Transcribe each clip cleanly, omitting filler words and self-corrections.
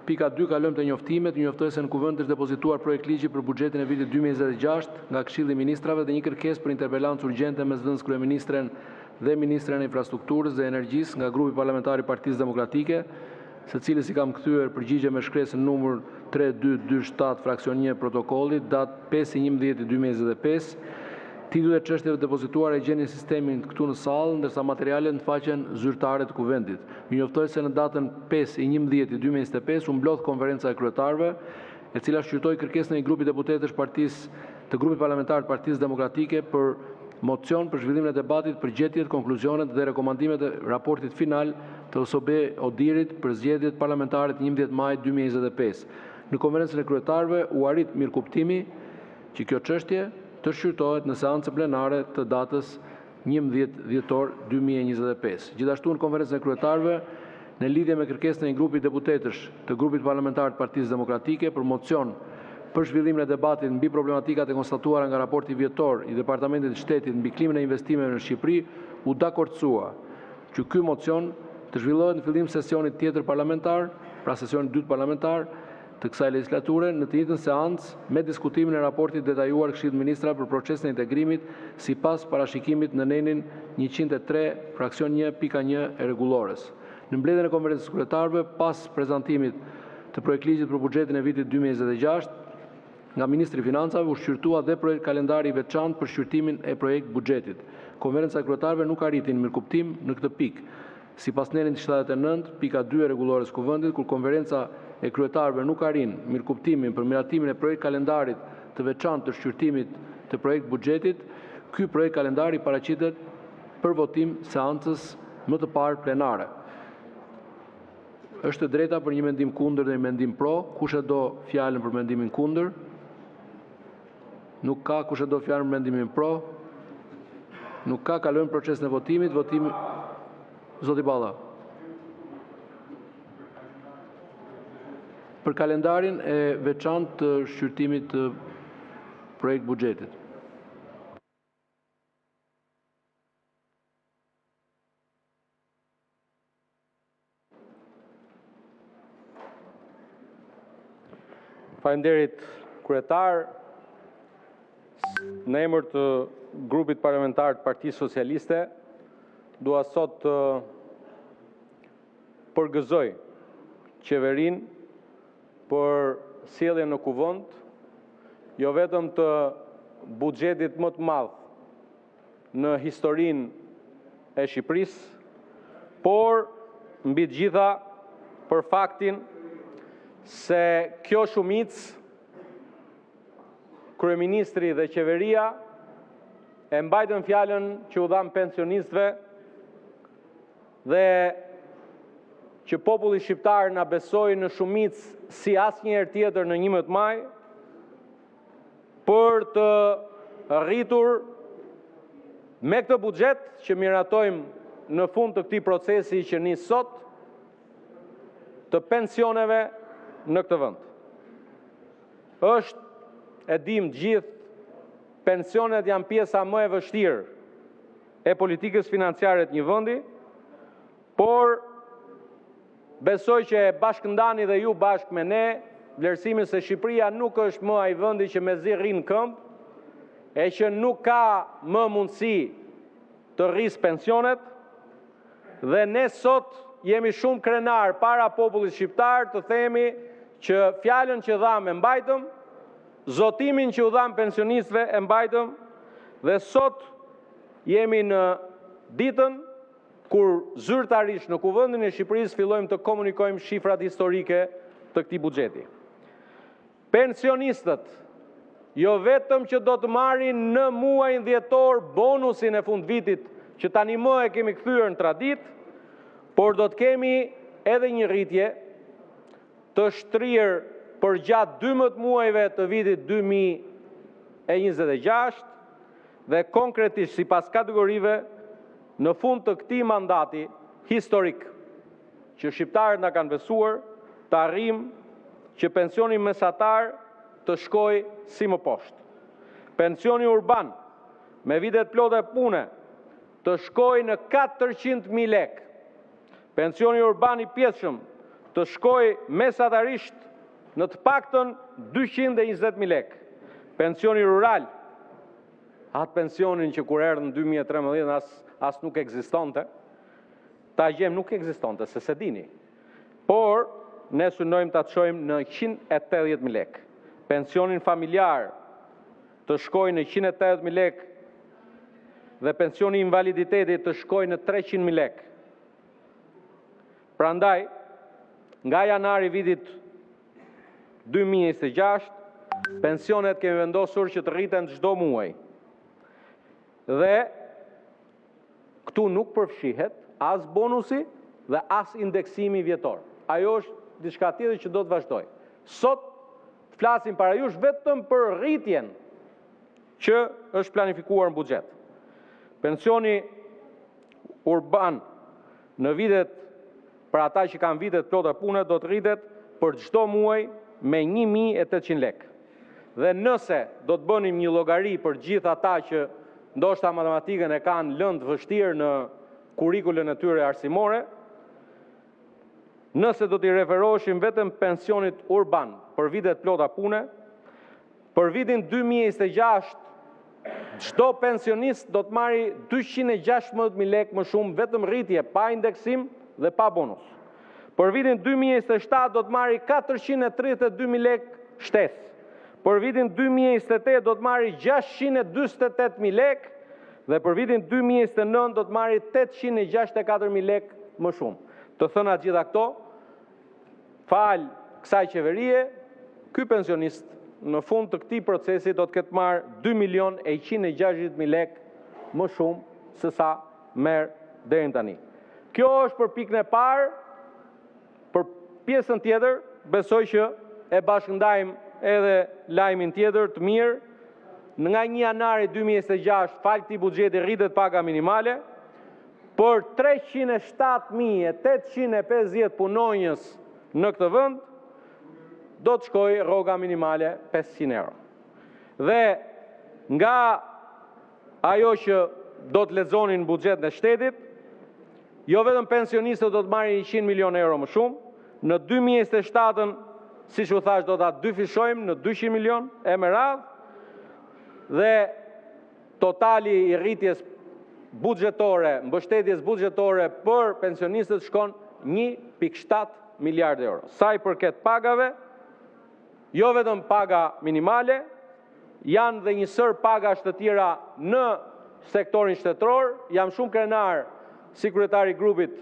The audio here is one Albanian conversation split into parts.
Pika 2. Kalojmë te njoftimet. Njoftoj se në kuvend është depozituar projekt ligji për buxhetin e vitit 2026 nga Këshilli i Ministrave dhe një kërkesë për interpelancë urgjente mes vëndës kryeministren dhe ministren e infrastrukturës dhe energjisë nga grupi parlamentar i Partisë Demokratike, secili i kam kthyer përgjigje me shkresën numër 3227 fraksion 1 protokollit datë 5/11/2025. Titullet e çështjeve depozituara e gjeni sistemin këtu në sallë, ndërsa materialet në faqen zyrtare të kuvendit. Ju njoftoj se në datën 5/11/2025 u mblodh konferenca e kryetarëve, e cila shqyrtoi kërkesën e një grupi deputetësh të grupit parlamentar të Partisë Demokratike për mocion për zhvillimin e debatit për përgjetjet, konkluzionet dhe rekomandimet e raportit final të OSB Odirit për zgjedhjet parlamentare të 11 maj 2025. Në konferencën e kryetarëve u arrit mirëkuptimi që kjo çështje të shqyrtohet në seancën plenare të datës 11 dhjetor 2025. Gjithashtu në konferencën e kryetarëve, në lidhje me kërkesën e një grupi deputetësh të grupit parlamentar të Partisë Demokratike për mocion për zhvillimin e debatit mbi problematikat e konstatuara nga raporti vjetor i Departamentit të Shtetit mbi klimën e investimeve në Shqipëri, u dakordësua që ky mocion të zhvillohet në fillim sesionit tjetër parlamentar, pra sesionit dytë parlamentar të kësaj legislature, në të njëjtën seancë me diskutimin e raportit detajuar Këshillit të Ministrave për procesin e integrimit sipas parashikimit në nenin 103 fraksion 1.1 e rregullores. Në mbledhjen e konferencës së kryetarëve, pas prezantimit të projektligjit për buxhetin e vitit 2026, nga Ministri i Financave u shqyrtua dhe projekt kalendari i veçantë për shqyrtimin e projekt buxhetit. Konferenca e kryetarëve nuk arriti në mirëkuptim në këtë pikë, sipas nenit 79, pika 2 e rregullores kuvendit, kur konferenca e kryetarëve nuk arrin mirëkuptimin për miratimin e projekt kalendarit të veçantë të shqyrtimit të projekt buxhetit, ky projekt kalendari paraqitet për votim seancës më të parë plenare. Është e drejta për një mendim kundër dhe një mendim pro. Kush e do fjalën për mendimin kundër? Nuk ka. Kush e do fjalën për mendimin pro? Nuk ka. Kalojmë procesin e votimit. Zoti Balla. Për kalendarin e veçantë të shqyrtimit të projekt buxhetit. Faleminderit kryetar. Në emër të grupit parlamentar të Partisë Socialiste, dua sot të përgëzoj qeverinë për sjelljen në kuvend, jo vetëm të buxhetit më të madh në historinë e Shqipërisë, por mbi të gjitha për faktin se kjo shumicë, kryeministri dhe qeveria e mbajtën fjalën që u dhan pensionistëve dhe që populli shqiptar na besoi në shumicë si asnjëherë tjetër në 11 maj për të rritur me këtë buxhet që miratojmë në fund të këtij procesi që nis sot të pensioneve në këtë vend. Është, e dim gjithë, pensionet janë pjesa më e vështirë e politikës financiare të një vendi, por besoj që e bashkëndani dhe ju bashkë me ne, vlerësimin se Shqipëria nuk është më ai vendi që mezi rrin këmbë, e që nuk ka më mundësi të rrisë pensionet, dhe ne sot jemi shumë krenar para popullit shqiptar të themi që fjalën që dhamë e mbajtëm, zotimin që u dhamë pensionistëve e mbajtëm, dhe sot jemi në ditën kur zyrtarisht në kuvendin e Shqipërisë fillojmë të komunikojmë shifrat historike të këtij buxheti. Pensionistët jo vetëm që do të marrin në muajin dhjetor bonusin e fundvitit që tani më e kemi kthyer në traditë, por do të kemi edhe një rritje të shtrirë për gjatë 12 muajve të vitit 2026 dhe konkretisht sipas kategorive në fund të këtij mandati historik që shqiptarët na kanë besuar, të arrijmë që pensioni mesatar të shkojë si më poshtë. Pensioni urban me vitet plota e pune të shkojë në 400.000 lekë. Pensioni urban i pjesshëm të shkoj mesatarisht në të paktën 220.000 lekë. Pensioni rural, atë pensionin që kur erdhë në 2013 as nuk ekzistonte, ta gjem nuk ekzistonte, se se dini. Por, ne synojmë ta çojmë në 180.000 lekë. Pensionin familjar të shkojë në 180.000 lekë dhe pensioni invaliditetit të shkojë në 300.000 lekë. Prandaj, nga janari vitit 2026, pensionet kemi vendosur që të rriten çdo muaj. Dhe këtu nuk përfshihet as bonusi dhe as indeksimi vjetor. Ajo është diçka tjetër që do të vazhdoj. Sot flasim para jush vetëm për rritjen që është planifikuar në buxhet. Pensioni urban në vitet për ata që kanë vitet plota pune do të rritet për çdo muaj me 1.800 lekë. Dhe nëse do të bënim një llogari për gjithë ata që ndoshta matematikën e kanë lënë vështirë në kurrikulën e tyre arsimore, nëse do t'i referoheshim vetëm pensionit urban për vitet plota pune, për vitin 2026 çdo pensionist do të marrë 216.000 lekë më shumë vetëm rritje, pa indeksim dhe pa bonus. Për vitin 2027 do të marrë 432.000 lekë shtesë. Për vitin 2028 do të marrë 648.000 lekë dhe për vitin 2029 do të marrë 864.000 lekë më shumë. Të thëna gjitha këto, fal kësaj qeverie, ky pensionist në fund të këtij procesi do të ketë marrë 2.160.000 lekë më shumë se sa merr deri tani. Kjo është për pikën e parë. Për pjesën tjetër, besoj që e bashkëndajmë edhe lajmin tjetër të mirë. Nga 1 janari 2026, fal këtij buxheti rritet paga minimale për 307.850 punonjës në këtë vend. Do të shkojë rroga minimale 500 euro. Dhe nga ajo që do të lexonin në buxhetin e shtetit, jo vetëm pensionistët do të marrin 100 milion euro më shumë, në 2027, siç u thash, do ta dyfishojmë në 200 milion e me radhë, dhe totali i rritjes buxhetore, mbështetjes buxhetore për pensionistët shkon 1.7 miliard euro. Sa i përket pagave, jo vetëm paga minimale, janë dhe një sër pagash të tjera në sektorin shtetëror. Jam shumë krenar si kryetari i grupit,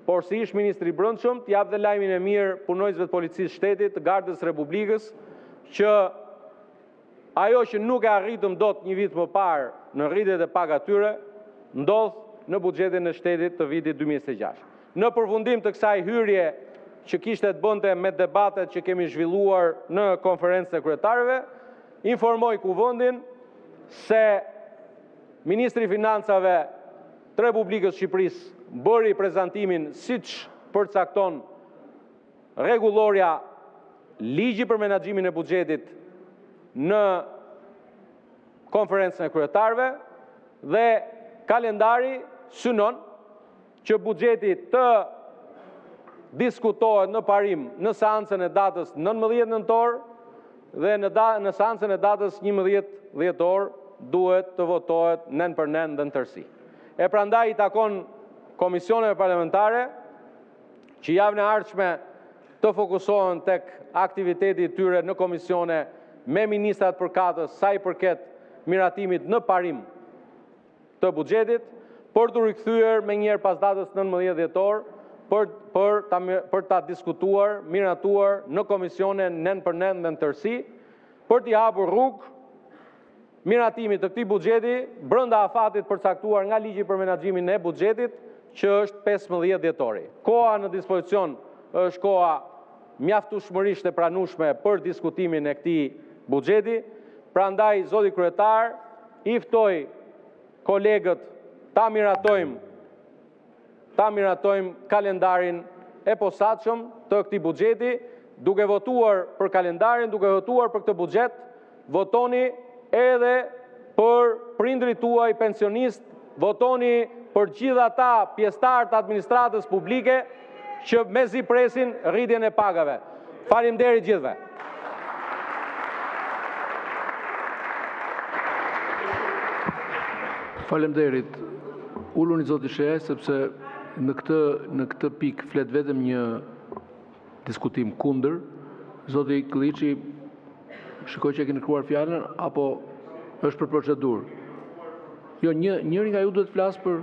por si ish ministri i Brendshëm, të jap dhe lajmin e mirë punonjësve të policisë shtetit, të Gardës Republikës, që ajo që nuk e arritëm dot një vit më parë në rritjet e pagave tyre, ndodh në buxhetin e shtetit të vitit 2026. Në përfundim të kësaj hyrje që kishte të bënte me debatet që kemi zhvilluar në konferencën e kryetarëve, informoj kuvendin se Ministri i Financave të Republikës së Shqipërisë bëri prezantimin siç përcakton rregulloria, ligji për menaxhimin e buxhetit në konferencën e kryetarëve, dhe kalendari synon që buxheti të diskutohet në parim në seancën e datës 19 nëntor dhe në seancën e datës 11 dhjetor duhet të votohet nën për nën dhe në tërësi. E prandaj i takon komisioneve parlamentare që javën e ardhshme të fokusohen tek aktiviteti i tyre në komisione me ministrat përkatës sa i përket miratimit në parim të buxhetit, për të rikthyer menjëherë pas datës 19 dhjetor për ta diskutuar, miratuar në komisione nën për nën dhe në tërësi, për t'i hapur rrugë miratimit të këtij buxheti brenda afatit përcaktuar nga ligji për menaxhimin e buxhetit, që është 15 dhjetori. Koha në dispozicion është koha mjaftueshmërisht e pranueshme për diskutimin e këtij buxheti. Prandaj, zoti kryetar, i ftoj kolegët ta miratojmë kalendarin e posaçëm të këtij buxheti, duke votuar për kalendarin, duke votuar për këtë buxhet, votoni edhe për prindrit tuaj pensionistë, votoni për gjithë ata pjesëtar të administratës publike që mezi presin rritjen e pagave. Faleminderit gjithëve. Faleminderit. Uluni zoti Sheaj, sepse në këtë pikë flet vetëm një diskutim kundër. Zoti Klliçi, shikoj që e keni kërkuar fjalën apo është për procedurë? Jo, njëri nga ju duhet flasë për